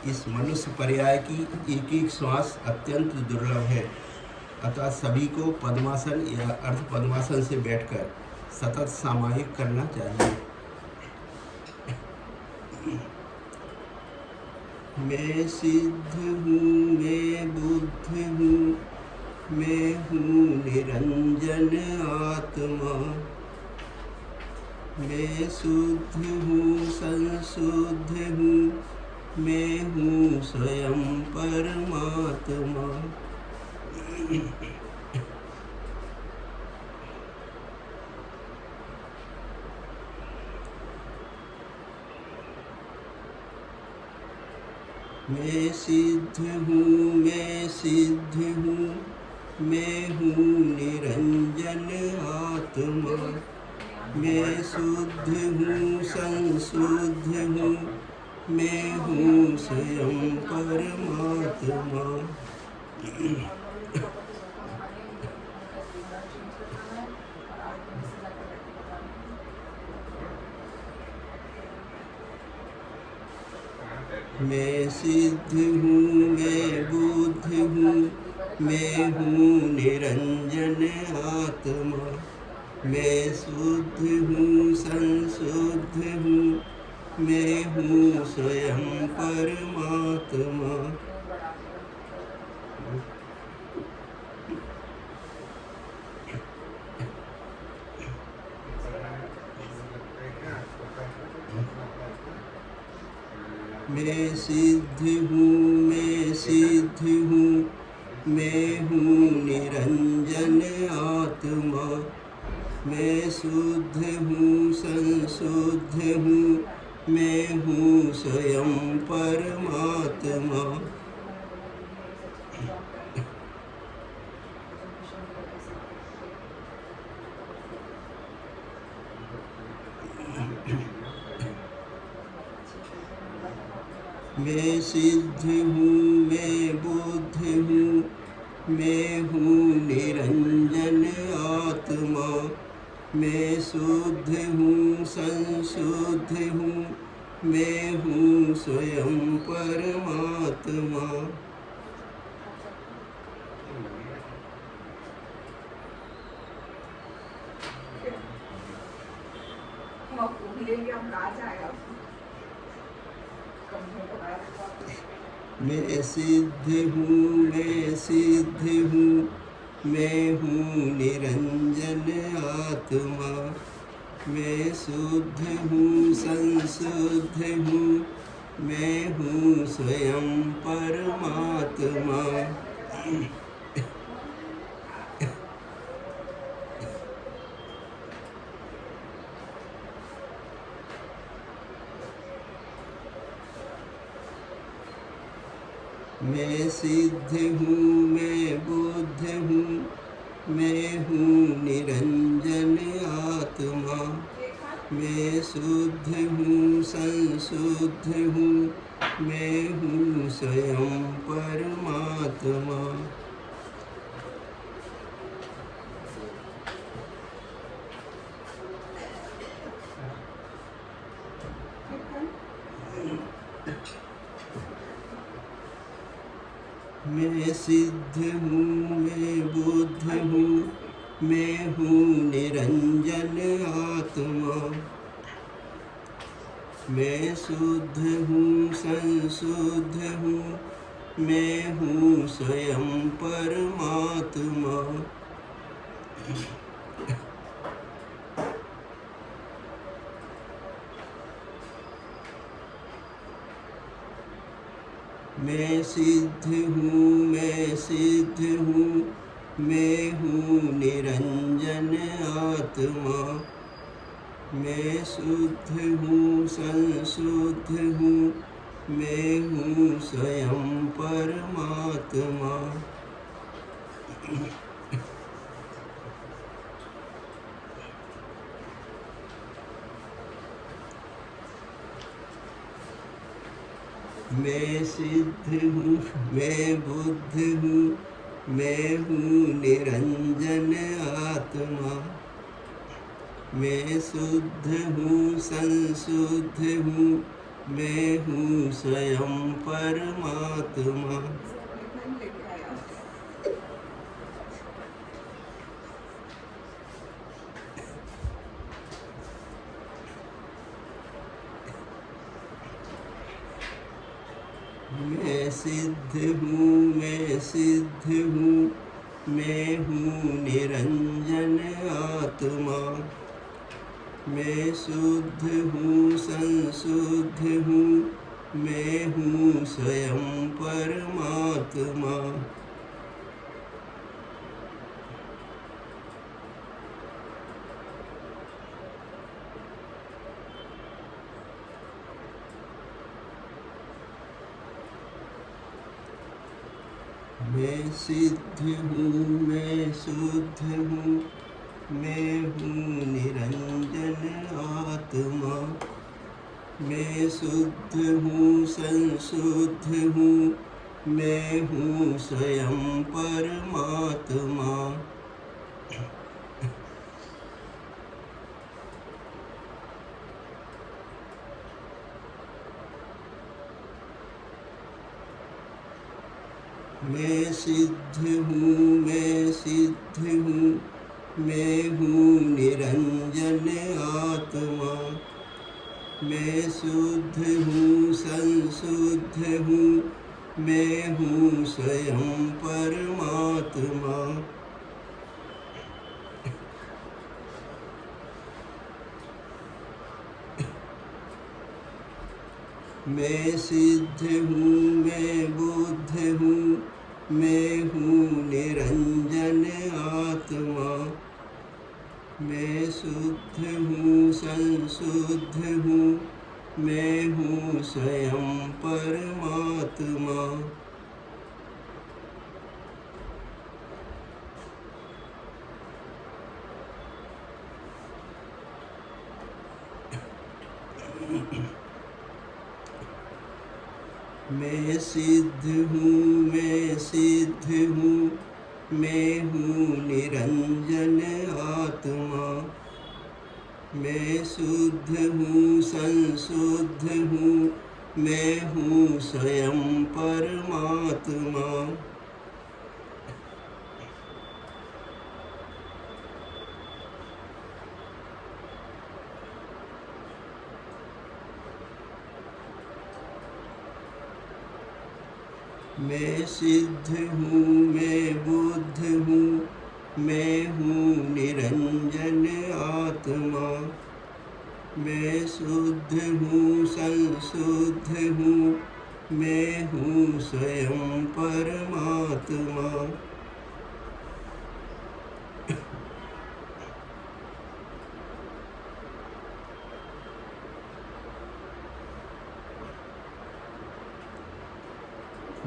इस मनुष्य पर्याय की एक एक श्वास अत्यंत दुर्लभ है, अतः सभी को पद्मासन या अर्ध पद्मासन से बैठकर सतत सामायिक करना चाहिए। मैं सिद्ध हूँ, मैं बुद्ध हूँ, मैं हूँ निरंजन आत्मा। मैं शुद्ध हूँ, संशुद्ध हूँ, मैं हूँ स्वयं परमात्मा। मैं सिद्ध हूँ, मैं सिद्ध हूँ, मैं हूँ निरंजन आत्मा। मैं शुद्ध हूँ, संशुद्ध हूँ, मैं हूँ स्वयं परमात्मा। मैं सिद्ध हूँ, मैं बुद्ध हूँ, मैं हूँ निरंजन आत्मा। मैं शुद्ध हूँ, संशुद्ध हूँ, मैं हूँ स्वयं परमात्मा। मैं सिद्ध हूँ, मैं सिद्ध हूँ, मैं हूँ निरंजन आत्मा। मैं शुद्ध हूँ, संशुद्ध हूँ, मैं हूँ स्वयं परमात्मा। मैं सिद्ध हूँ, मैं बुद्ध हूँ, मैं हूँ निरंजन आत्मा। मैं शुद्ध हूँ, संशुद्ध हूँ, मैं हूँ स्वयं परमात्मा। मैं सिद्ध हूँ, मैं सिद्ध हूँ, मैं हूँ निरंजन आत्मा। मैं शुद्ध हूँ, संशुद्ध हूँ, मैं हूँ स्वयं परमात्मा। मैं सिद्ध हूँ, मैं बुद्ध हूँ, मैं हूँ निरंजन आत्मा। मैं शुद्ध हूँ, संशुद्ध हूँ, मैं हूँ स्वयं परमात्मा। मैं सिद्ध हूँ, मैं बुद्ध हूँ, मैं हूँ निरंजन आत्मा। मैं शुद्ध हूँ, संशुद्ध हूँ, मैं हूँ स्वयं परमात्मा। मैं सिद्ध हूँ, मैं सिद्ध हूँ, मैं हूँ निरंजन आत्मा। मैं शुद्ध हूँ, संशुद्ध हूँ, मैं हूँ स्वयं परमात्मा। मैं सिद्ध हूँ, मैं बुद्ध हूँ, मैं हूँ निरंजन आत्मा। मैं शुद्ध हूँ, संशुद्ध हूँ, मैं हूँ स्वयं परमात्मा। मैं सिद्ध हूँ, मैं सिद्ध हूँ, मैं हूँ निरंजन आत्मा। मैं शुद्ध हूँ, संशुद्ध हूँ, मैं हूँ स्वयं परमात्मा। मैं सिद्ध हूँ, मैं शुद्ध हूँ, मैं हूँ निरंजन आत्मा। मैं शुद्ध हूँ, संशुद्ध हूँ, मैं हूँ स्वयं परमात्मा। मैं सिद्ध हूँ, मैं सिद्ध हूँ, मैं हूँ निरंजन आत्मा। मैं शुद्ध हूँ, संशुद्ध हूँ, मैं हूँ स्वयं परमात्मा। मैं सिद्ध हूँ, मैं बुद्ध हूँ, मैं हूँ निरंजन आत्मा। मैं शुद्ध हूँ, संशुद्ध हूँ, मैं हूँ स्वयं परमात्मा। मैं सिद्ध हूँ, मैं सिद्ध हूँ, मैं हूँ निरंजन आत्मा। मैं शुद्ध हूँ, संशुद्ध हूँ, मैं हूँ स्वयं परमात्मा। मैं सिद्ध हूँ, मैं बुद्ध हूँ, मैं हूँ निरंजन आत्मा। मैं शुद्ध हूँ, संशुद्ध हूँ, मैं हूँ स्वयं परमात्मा।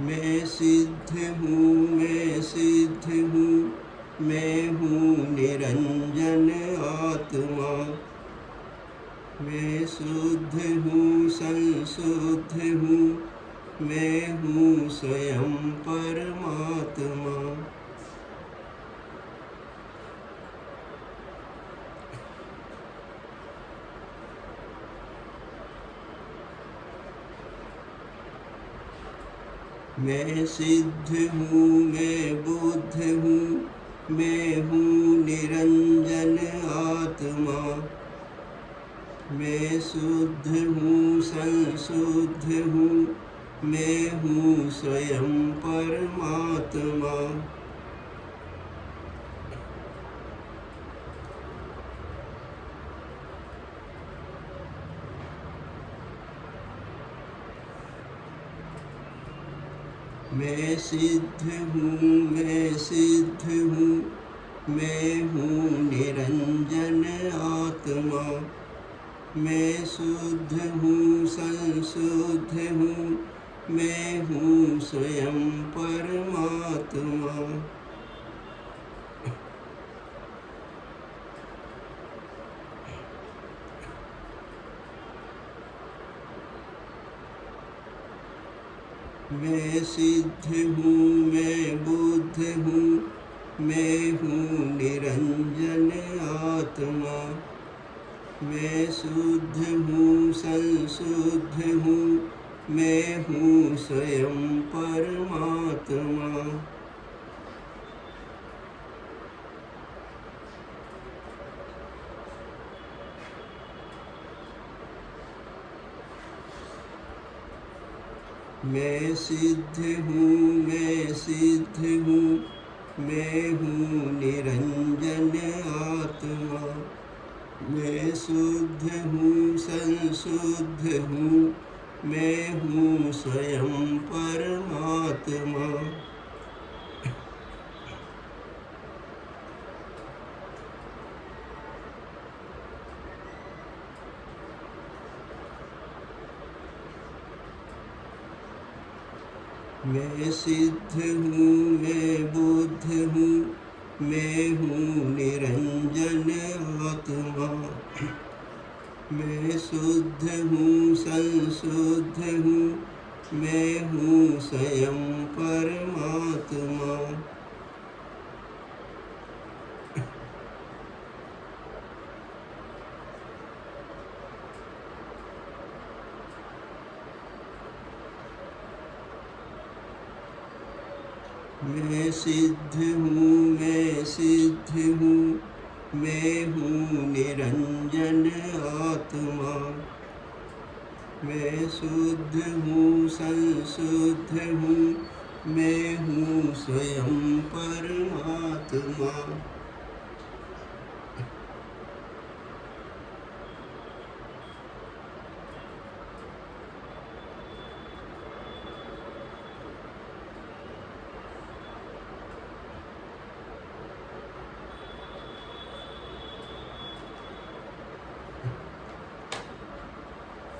मैं सिद्ध हूँ, मैं सिद्ध हूँ, मैं हूँ निरंजन आत्मा। मैं शुद्ध हूँ, संशुद्ध हूँ, मैं हूँ स्वयं परमात्मा। मैं सिद्ध हूँ, मैं बुद्ध हूँ, मैं हूँ निरंजन आत्मा। मैं शुद्ध हूँ, संशुद्ध हूँ, मैं हूँ स्वयं परमात्मा। मैं सिद्ध हूँ, मैं सिद्ध हूँ, मैं हूँ निरंजन आत्मा। मैं शुद्ध हूँ, संशुद्ध हूँ, मैं हूँ स्वयं परमात्मा। मैं सिद्ध हूँ, मैं बुद्ध हूँ, मैं हूँ निरंजन आत्मा। मैं शुद्ध हूँ संशुद्ध हूँ, मैं हूँ स्वयं परमात्मा। मैं सिद्ध हूँ, मैं सिद्ध हूँ, मैं हूँ निरंजन आत्मा। मैं शुद्ध हूँ संशुद्ध हूँ, मैं हूँ स्वयं परमात्मा। मैं सिद्ध हूँ, मैं बुद्ध हूँ, मैं हूँ निरंजन आत्मा। मैं शुद्ध हूँ संशुद्ध हूँ, मैं हूँ स्वयं परमात्मा। मैं सिद्ध हूँ, मैं सिद्ध हूँ, मैं हूँ निरंजन आत्मा। मैं शुद्ध हूँ संशुद्ध हूँ, मैं हूँ स्वयं परमात्मा।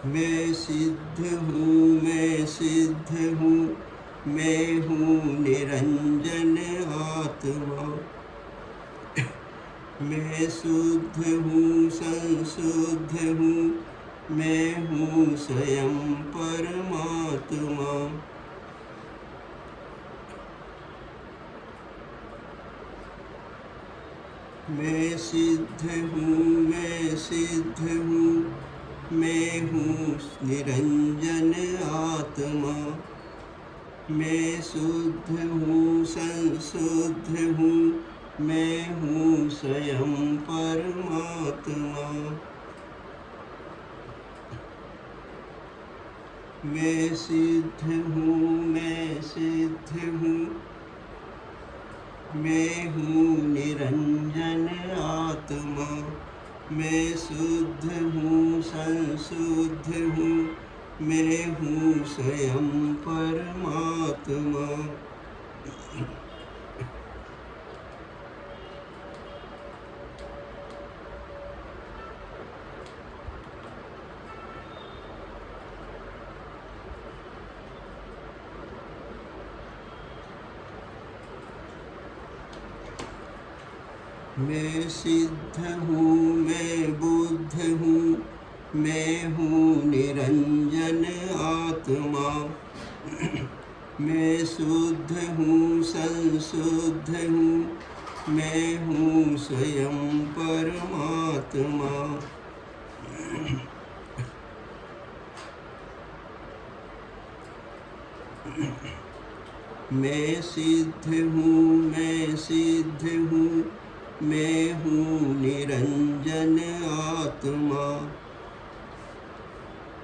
मैं सिद्ध हूँ, मैं सिद्ध हूँ, मैं हूँ निरंजन आत्मा। मैं शुद्ध हूँ संशुद्ध हूँ, मैं हूँ स्वयं परमात्मा। मैं सिद्ध हूँ, मैं सिद्ध हूँ, मैं हूँ निरंजन आत्मा। मैं शुद्ध हूँ संशुद्ध हूँ, मैं हूँ स्वयं परमात्मा। मैं सिद्ध हूँ, मैं सिद्ध हूँ, मैं हूँ निरंजन आत्मा। मैं शुद्ध हूँ संशुद्ध हूँ, मैं हूँ स्वयं परमात्मा। मैं सिद्ध हूँ, मैं बुद्ध हूँ, मैं हूँ निरंजन आत्मा। मैं शुद्ध हूँ संशुद्ध हूँ, मैं हूँ स्वयं परमात्मा। मैं सिद्ध हूँ, मैं सिद्ध हूँ, मैं हूँ निरंजन आत्मा।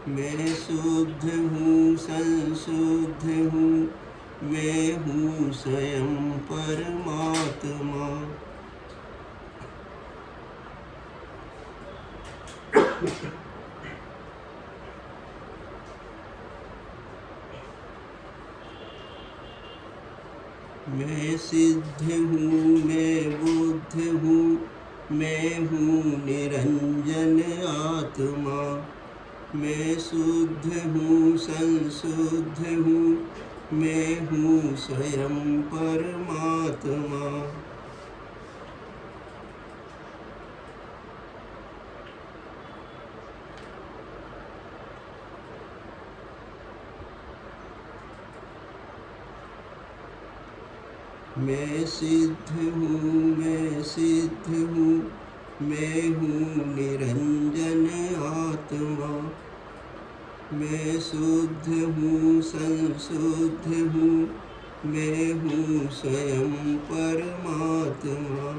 मैं शुद्ध हूँ संशुद्ध हूँ, मैं हूँ स्वयं परमात्मा। मैं सिद्ध हूँ, मैं बुद्ध हूँ, मैं हूँ निरंजन आत्मा। मैं शुद्ध हूँ संशुद्ध हूँ, मैं हूँ स्वयं परमात्मा। मैं सिद्ध हूँ, मैं सिद्ध हूँ, मैं हूँ निरंजन आत्मा। मैं शुद्ध हूँ संशुद्ध हूँ, मैं हूँ स्वयं परमात्मा।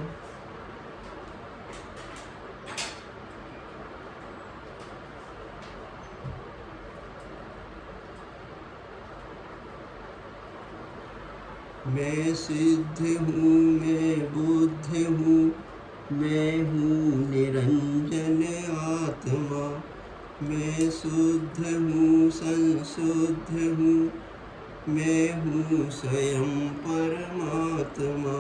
मैं सिद्ध हूँ, मैं बुद्ध हूँ, मैं हूँ निरंजन आत्मा। मैं शुद्ध हूँ संशुद्ध हूँ, मैं हूँ स्वयं परमात्मा।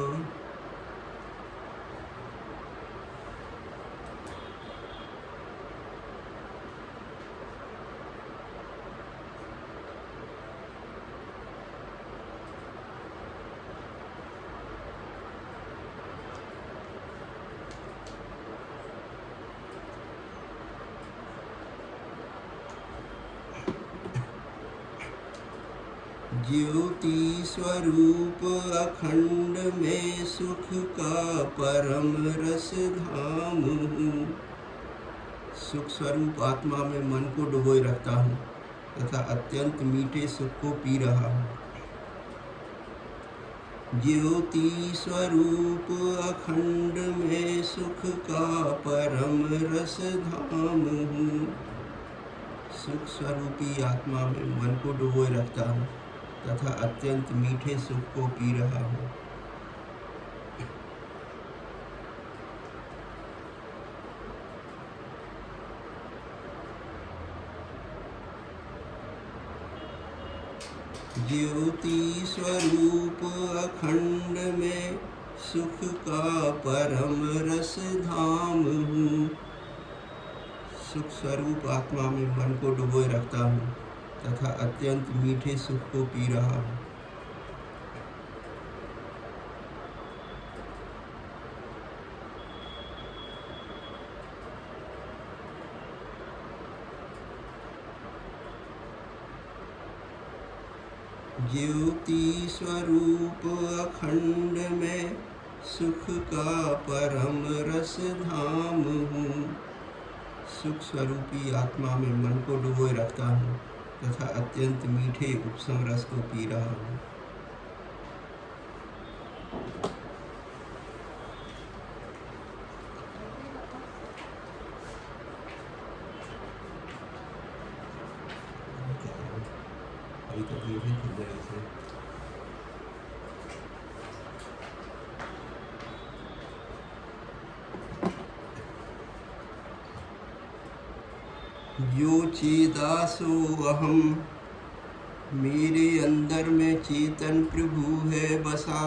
ज्योति स्वरूप अखंड में सुख का परम रस धाम हूँ। सुख स्वरूप आत्मा में मन को डुबोए रखता हूँ तथा अत्यंत मीठे सुख को पी रहा हूँ। ज्योति स्वरूप अखंड में सुख का परम रस धाम हूँ। सुख स्वरूपी आत्मा में मन को डुबोए रखता हूँ तथा अत्यंत मीठे सुख को पी रहा हूँ। ज्योति स्वरूप अखंड में सुख का परम रस धाम हूँ। सुख स्वरूप आत्मा में मन को डुबोए रखता हूँ तथा अत्यंत मीठे सुख को पी रहा हूँ। ज्योति स्वरूप अखंड में सुख का परम रस धाम हूँ। सुख स्वरूपी आत्मा में मन को डुबोए रखता हूँ तथा अत्यंत मीठे उपशम रस को पी रहा हूँ। अभी तक ये भी खुल जाए इसे। यो चेदासो अहम, मेरे अंदर में चेतन प्रभु है बसा,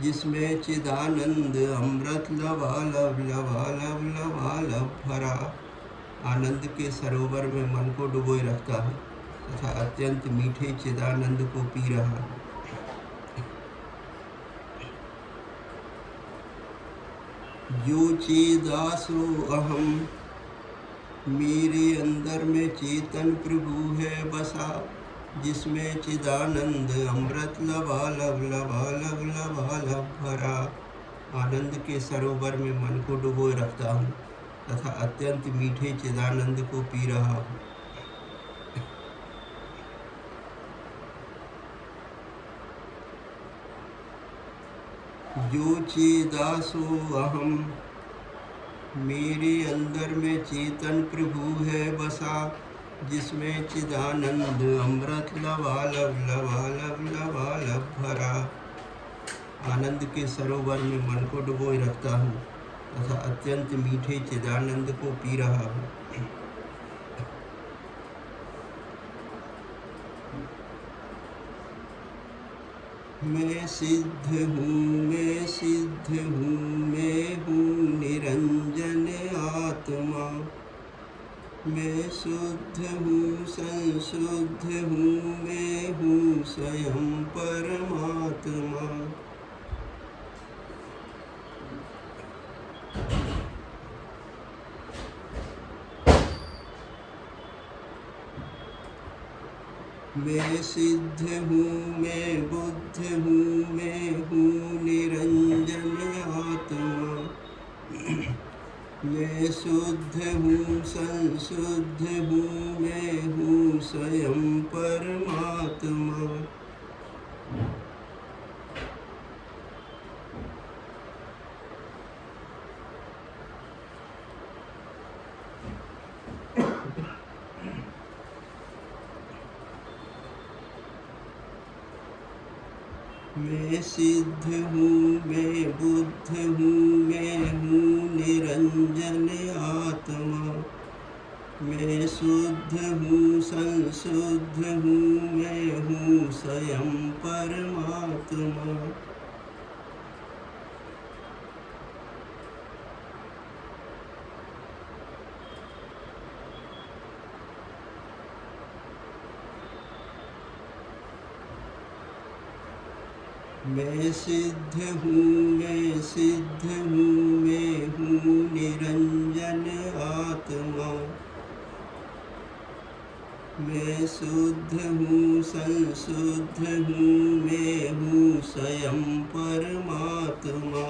जिसमें चिदानंद अमृत लबालब लबालब लबालब भरा। आनंद के सरोवर में मन को डुबोए रखता हूँ तथा अत्यंत मीठे चिदानंद को पी रहा हूँ। यो चेदासो अहम, मेरे अंदर में चेतन प्रभु है बसा, जिसमें चिदानंद अमृत लबालब लबालब लबालब भरा। आनंद के सरोवर में मन को डुबोए रखता हूँ तथा अत्यंत मीठे चिदानंद को पी रहा हूँ। जो चेदासो अहम, मेरे अंदर में चेतन प्रभु है बसा, जिसमें चिदानंद अमृत लबालब लबालब लबालब भरा। आनंद के सरोवर में मन को डुबोए रखता हूँ तथा अत्यंत मीठे चिदानंद को पी रहा हूँ। मैं सिद्ध हूँ, मैं सिद्ध हूँ, मैं हूँ निरंजन आत्मा। मैं शुद्ध हूँ संशुद्ध हूँ, मैं हूँ स्वयं परमात्मा। मैं सिद्ध हूँ, मैं बुद्ध हूँ, मैं हूँ निरंजन आत्मा। मैं शुद्ध हूँ संशुद्ध हूँ, मैं हूँ स्वयं परमात्मा। मैं सिद्ध हूँ, मैं बुद्ध हूँ, मैं हूँ निरंजन आत्मा। मैं शुद्ध हूँ संशुद्ध हूँ, मैं हूँ स्वयं परमात्मा। मैं सिद्ध हूँ, मैं सिद्ध हूँ, मैं हूँ निरंजन आत्मा। मैं शुद्ध हूँ संशुद्ध हूँ, मैं हूँ स्वयं परमात्मा।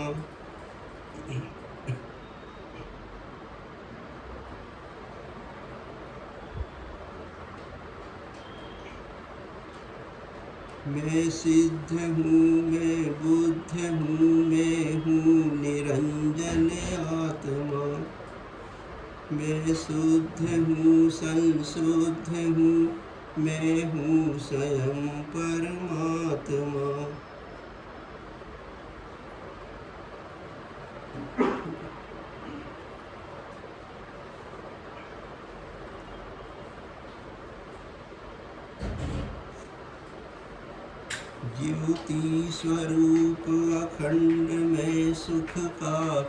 मैं सिद्ध हूँ, मैं बुद्ध हूँ, मैं हूँ निरंजन आत्मा। मैं शुद्ध हूँ संशुद्ध हूँ, मैं हूँ स्वयं परमात्मा। ज्योति स्वरूप अखंड मैं सुख का